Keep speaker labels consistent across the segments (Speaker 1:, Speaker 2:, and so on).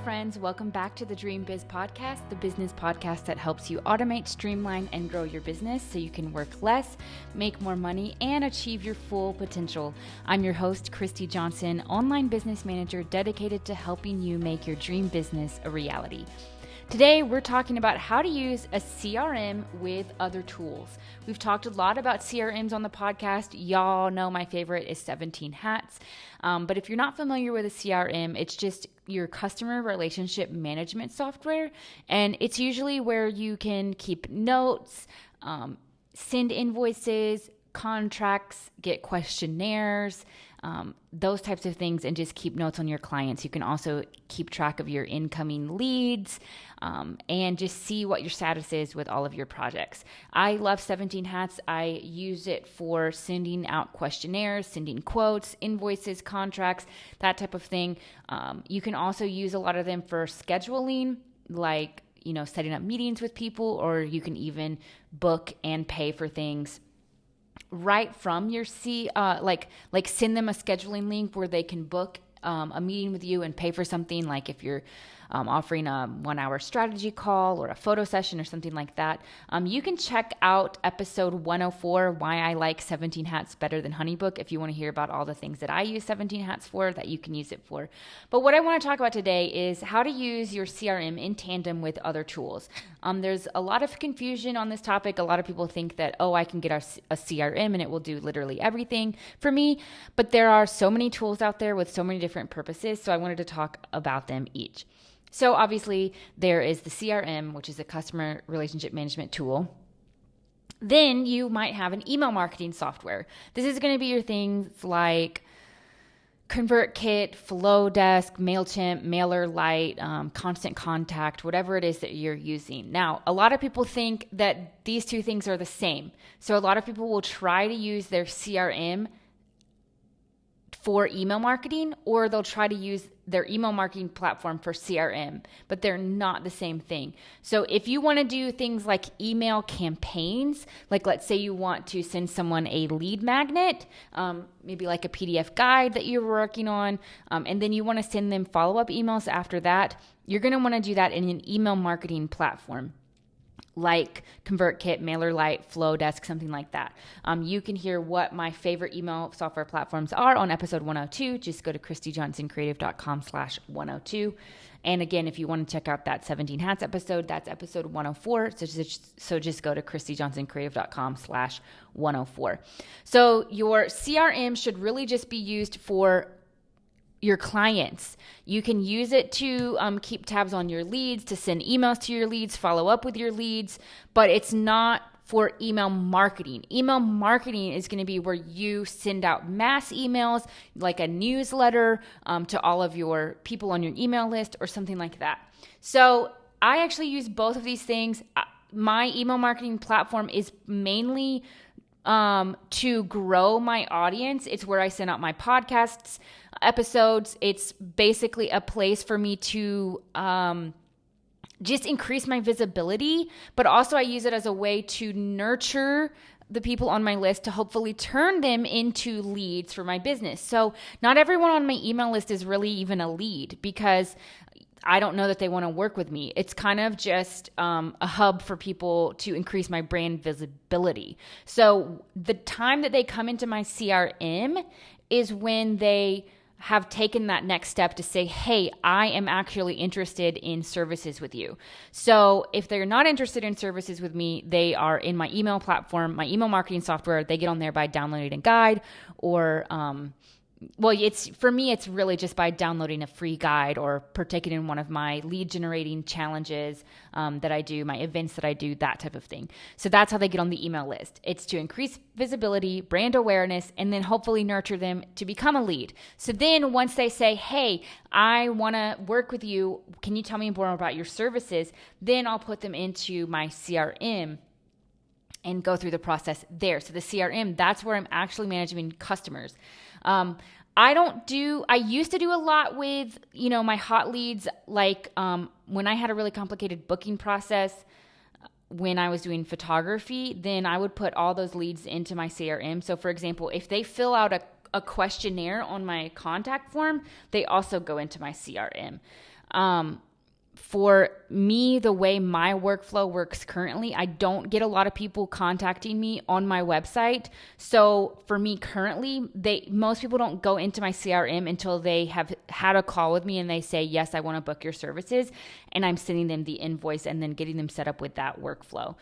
Speaker 1: friends. Welcome back to the Dream Biz Podcast, the business podcast that helps you automate, streamline, and grow your business so you can work less, make more money, and achieve your full potential. I'm your host, Christy Johnson, online business manager dedicated to helping you make your dream business a reality. Today, we're talking about how to use a CRM with other tools. We've talked a lot about CRMs on the podcast. Y'all know my favorite is 17 Hats. But if you're not familiar with a CRM, it's just your customer relationship management software. And it's usually where you can keep notes, send invoices, contracts, get questionnaires, those types of things, and just keep notes on your clients. You can also keep track of your incoming leads and just see what your status is with all of your projects. I love 17 Hats. I use it for sending out questionnaires, sending quotes, invoices, contracts, that type of thing. You can also use a lot of them for scheduling, like, setting up meetings with people, or you can even book and pay for things right from your like send them a scheduling link where they can book a meeting with you and pay for something, like if you're offering a 1-hour strategy call or a photo session or something like that. You can check out episode 104, Why I Like 17 Hats Better Than Honeybook, if you want to hear about all the things that I use 17 Hats for, that you can use it for. But what I want to talk about today is how to use your CRM in tandem with other tools. There's a lot of confusion on this topic. A lot of people think that, I can get a CRM and it will do literally everything for me. But there are so many tools out there with so many different purposes. So I wanted to talk about them each. So obviously there is the CRM, which is a customer relationship management tool. Then you might have an email marketing software. This is going to be your things like ConvertKit, Flowdesk, MailChimp, MailerLite, Constant Contact, whatever it is that you're using. Now, a lot of people think that these two things are the same. So a lot of people will try to use their CRM for email marketing, or they'll try to use their email marketing platform for CRM, but they're not the same thing. So if you want to do things like email campaigns, like let's say you want to send someone a lead magnet, maybe like a PDF guide that you're working on, and then you want to send them follow-up emails after that, you're going to want to do that in an email marketing platform like ConvertKit, MailerLite, Flowdesk, something like that. You can hear what my favorite email software platforms are on episode 102. Just go to christyjohnsоncreative.com/102. And again, if you want to check out that 17 Hats episode, that's episode 104. So just go to christyjohnsоncreative.com/104. So your CRM should really just be used for your clients. You can use it to keep tabs on your leads, to send emails to your leads, follow up with your leads, but it's not for email marketing. Email marketing is going to be where you send out mass emails, like a newsletter to all of your people on your email list or something like that. So I actually use both of these things. My email marketing platform is mainly to grow my audience. It's where I send out my podcasts, episodes. It's basically a place for me to just increase my visibility, but also I use it as a way to nurture the people on my list to hopefully turn them into leads for my business. So not everyone on my email list is really even a lead, because I don't know that they want to work with me. It's kind of just a hub for people to increase my brand visibility. So the time that they come into my CRM is when they have taken that next step to say, hey, I am actually interested in services with you. So if they're not interested in services with me, they are in my email platform, my email marketing software. They get on there by downloading a guide, or for me, it's really just by downloading a free guide or partaking in one of my lead generating challenges that I do, my events that I do, that type of thing. So that's how they get on the email list. It's to increase visibility, brand awareness, and then hopefully nurture them to become a lead. So then once they say, hey, I want to work with you, can you tell me more about your services? Then I'll put them into my CRM and go through the process there. So the CRM, that's where I'm actually managing customers. I used to do a lot with, my hot leads, like when I had a really complicated booking process, when I was doing photography, then I would put all those leads into my CRM. So for example, if they fill out a questionnaire on my contact form, they also go into my CRM. For me, the way my workflow works currently, I don't get a lot of people contacting me on my website. So for me currently, most people don't go into my CRM until they have had a call with me and they say, yes, I want to book your services. And I'm sending them the invoice and then getting them set up with that workflow.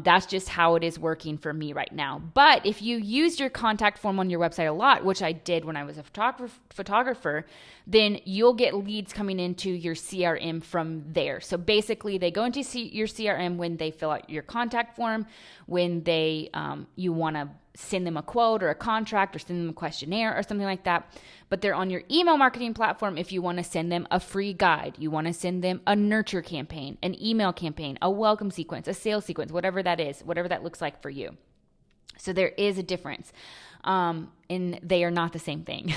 Speaker 1: That's just how it is working for me right now. But if you use your contact form on your website a lot, which I did when I was a photographer, then you'll get leads coming into your CRM from there. So basically, they go into your CRM when they fill out your contact form, when they you want to send them a quote or a contract or send them a questionnaire or something like that. But they're on your email marketing platform if you want to send them a free guide, you want to send them a nurture campaign, an email campaign, a welcome sequence, a sales sequence, whatever that is, whatever that looks like for you. So there is a difference. And they are not the same thing.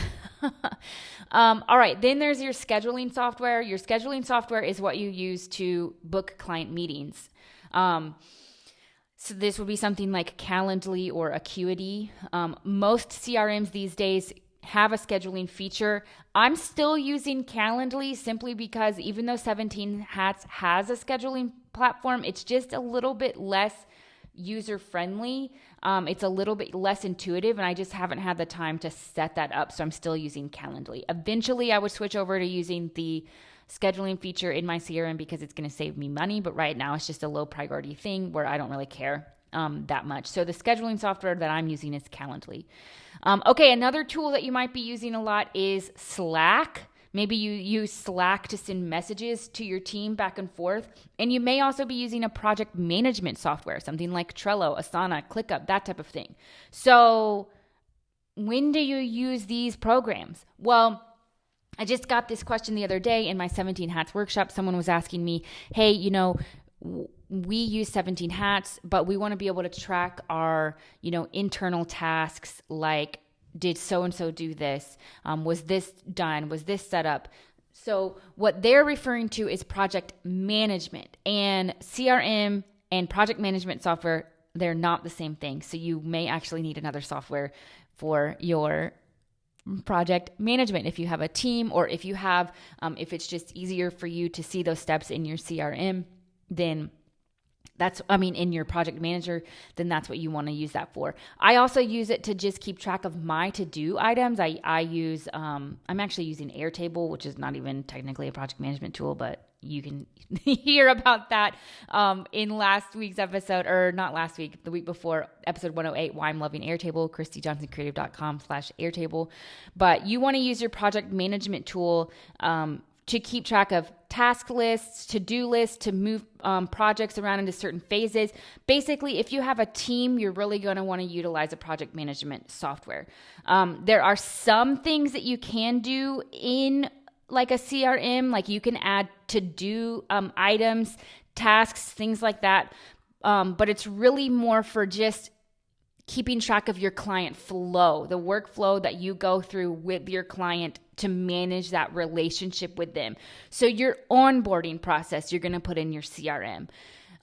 Speaker 1: All right. Then there's your scheduling software. Your scheduling software is what you use to book client meetings. So this would be something like Calendly or Acuity. Most CRMs these days have a scheduling feature. I'm still using Calendly simply because even though 17 Hats has a scheduling platform, it's just a little bit less user-friendly. It's a little bit less intuitive, and I just haven't had the time to set that up, so I'm still using Calendly. Eventually, I would switch over to using the scheduling feature in my CRM because it's going to save me money, but right now it's just a low priority thing where I don't really care that much. So the scheduling software that I'm using is Calendly. Okay, another tool that you might be using a lot is Slack. Maybe you use Slack to send messages to your team back and forth. And you may also be using a project management software, something like Trello, Asana, ClickUp, that type of thing. So when do you use these programs? Well, I just got this question the other day in my 17 Hats workshop. Someone was asking me, hey, we use 17 Hats, but we want to be able to track our, internal tasks like, did so-and-so do this? Was this done? Was this set up? So what they're referring to is project management, and CRM and project management software, they're not the same thing. So you may actually need another software for your project management if you have a team, or if you have, if it's just easier for you to see those steps in your CRM, then in your project manager, then that's what you want to use that for. I also use it to just keep track of my to-do items. I'm actually using Airtable, which is not even technically a project management tool, but you can hear about that in last week's episode, or not last week, the week before, episode 108, Why I'm Loving Airtable, christyjohnsoncreative.com/Airtable. But you want to use your project management tool to keep track of task lists, to-do lists, to move projects around into certain phases. Basically, if you have a team, you're really going to want to utilize a project management software. There are some things that you can do in like a CRM, like you can add to-do items, tasks, things like that. But it's really more for just keeping track of your client flow, the workflow that you go through with your client to manage that relationship with them. So your onboarding process, you're going to put in your CRM.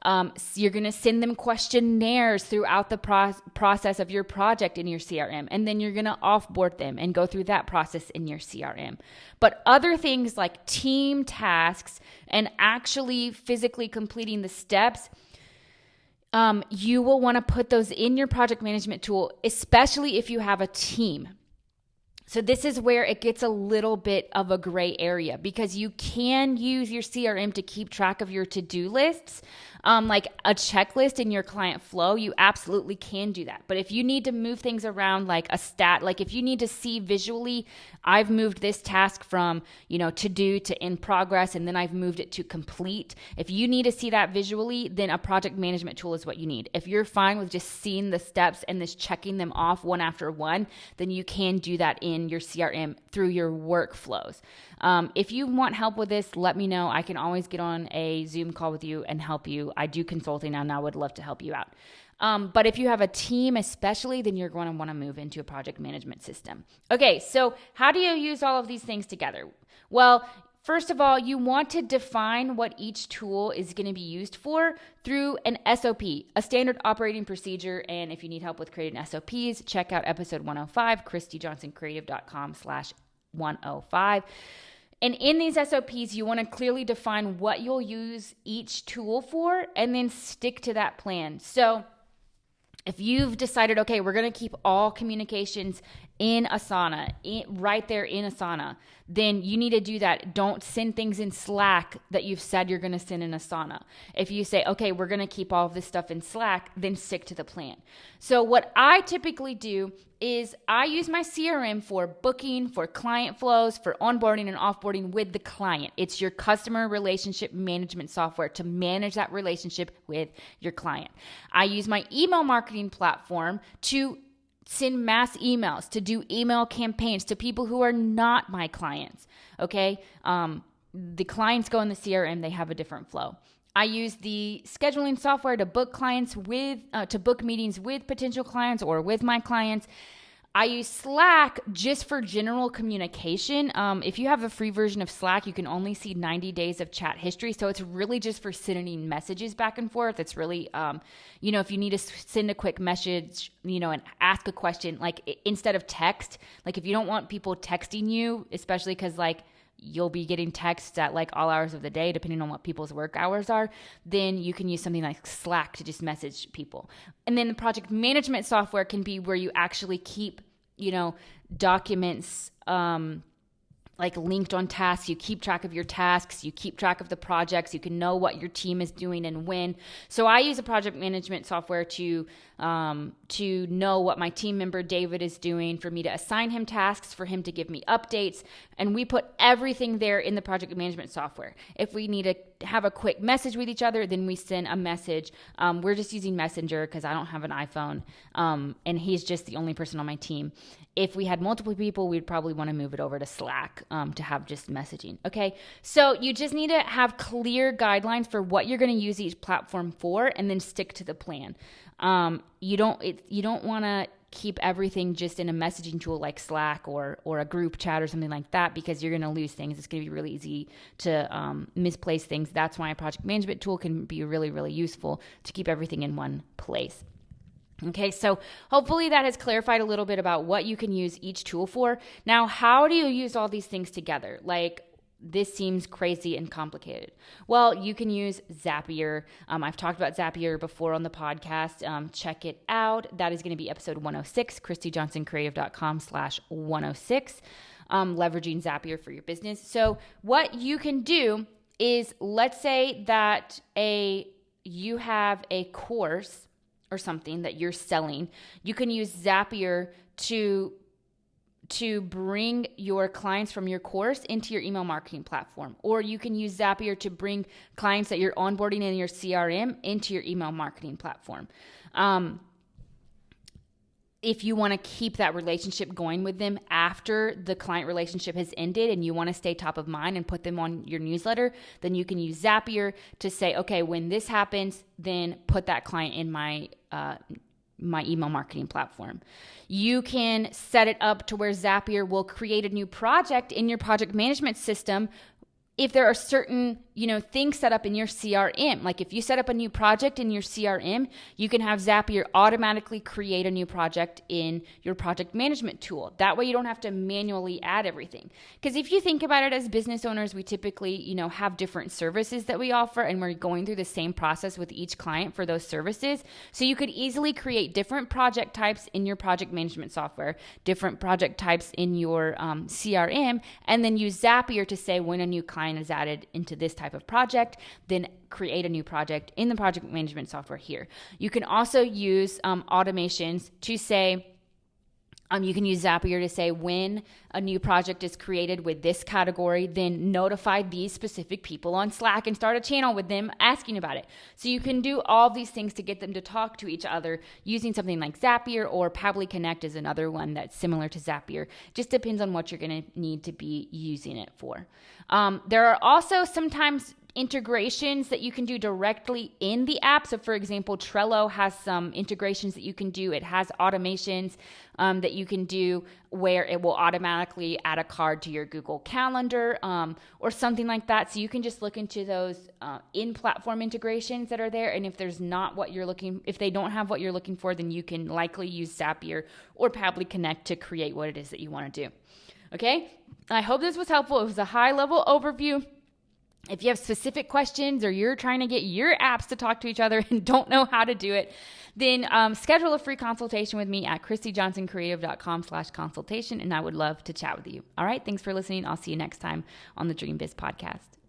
Speaker 1: So you're going to send them questionnaires throughout the process of your project in your CRM. And then you're going to offboard them and go through that process in your CRM. But other things like team tasks and actually physically completing the steps, you will want to put those in your project management tool, especially if you have a team. So this is where it gets a little bit of a gray area, because you can use your CRM to keep track of your to-do lists, like a checklist in your client flow. You absolutely can do that. But if you need to move things around like a stat, like if you need to see visually, I've moved this task from, to do to in progress, and then I've moved it to complete. If you need to see that visually, then a project management tool is what you need. If you're fine with just seeing the steps and just checking them off one after one, then you can do that in your CRM through your workflows. If you want help with this, let me know. I can always get on a Zoom call with you and help you. I do consulting and I would love to help you out. But if you have a team especially, then you're going to want to move into a project management system. Okay, so how do you use all of these things together? Well, first of all, you want to define what each tool is going to be used for through an SOP, a standard operating procedure. And if you need help with creating SOPs, check out episode 105, christyjohnsoncreative.com/105. And in these SOPs, you want to clearly define what you'll use each tool for and then stick to that plan. So if you've decided, okay, we're going to keep all communications in Asana, right there in Asana, then you need to do that. Don't send things in Slack that you've said you're going to send in Asana. If you say, okay, we're going to keep all of this stuff in Slack, then stick to the plan. So what I typically do is I use my CRM for booking, for client flows, for onboarding and offboarding with the client. It's your customer relationship management software to manage that relationship with your client. I use my email marketing platform to send mass emails, to do email campaigns to people who are not my clients, okay? The clients go in the CRM, they have a different flow. I use the scheduling software to book to book meetings with potential clients or with my clients. I use Slack just for general communication. If you have a free version of Slack, you can only see 90 days of chat history. So it's really just for sending messages back and forth. It's really, if you need to send a quick message, and ask a question, like instead of text, like if you don't want people texting you, especially because you'll be getting texts at all hours of the day, depending on what people's work hours are, then you can use something like Slack to just message people. And then the project management software can be where you actually keep, documents, linked on tasks. You keep track of your tasks, you keep track of the projects, you can know what your team is doing and when. So I use a project management software to know what my team member David is doing, for me to assign him tasks, for him to give me updates, and we put everything there in the project management software. If we need to have a quick message with each other, then we send a message. We're just using Messenger because I don't have an iPhone, and he's just the only person on my team. If we had multiple people, we'd probably want to move it over to Slack to have just messaging. Okay, so you just need to have clear guidelines for what you're going to use each platform for, and then stick to the plan. You don't want to keep everything just in a messaging tool like Slack or a group chat or something like that, because you're going to lose things. It's going to be really easy to misplace things. That's why a project management tool can be really, really useful to keep everything in one place. Okay, so hopefully that has clarified a little bit about what you can use each tool for. Now, how do you use all these things together? This seems crazy and complicated. Well, you can use Zapier. I've talked about Zapier before on the podcast. Check it out. That is going to be episode 106, ChristyJohnsonCreative.com/106, leveraging Zapier for your business. So what you can do is, let's say that you have a course or something that you're selling. You can use Zapier to bring your clients from your course into your email marketing platform. Or you can use Zapier to bring clients that you're onboarding in your CRM into your email marketing platform. If you want to keep that relationship going with them after the client relationship has ended and you want to stay top of mind and put them on your newsletter, then you can use Zapier to say, okay, when this happens, then put that client in my email marketing platform. You can set it up to where Zapier will create a new project in your project management system if there are certain, things set up in your CRM. Like if you set up a new project in your CRM, you can have Zapier automatically create a new project in your project management tool. That way you don't have to manually add everything. Because if you think about it, as business owners, we typically, have different services that we offer, and we're going through the same process with each client for those services. So you could easily create different project types in your project management software, different project types in your CRM, and then use Zapier to say when a new client is added into this type of project, then create a new project in the project management software here. You can also use automations to say, you can use Zapier to say when a new project is created with this category, then notify these specific people on Slack and start a channel with them asking about it. So you can do all these things to get them to talk to each other using something like Zapier, or Pabbly Connect is another one that's similar to Zapier. Just depends on what you're going to need to be using it for. There are also sometimes integrations that you can do directly in the app. So for example, Trello has some integrations that you can do. It has automations that you can do where it will automatically add a card to your Google Calendar or something like that. So you can just look into those in-platform integrations that are there. And if there's not what you're if they don't have what you're looking for, then you can likely use Zapier or Pabbly Connect to create what it is that you want to do. Okay? I hope this was helpful. It was a high-level overview. If you have specific questions or you're trying to get your apps to talk to each other and don't know how to do it, then schedule a free consultation with me at christyjohnsoncreative.com/consultation, and I would love to chat with you. All right, thanks for listening. I'll see you next time on the Dream Biz Podcast.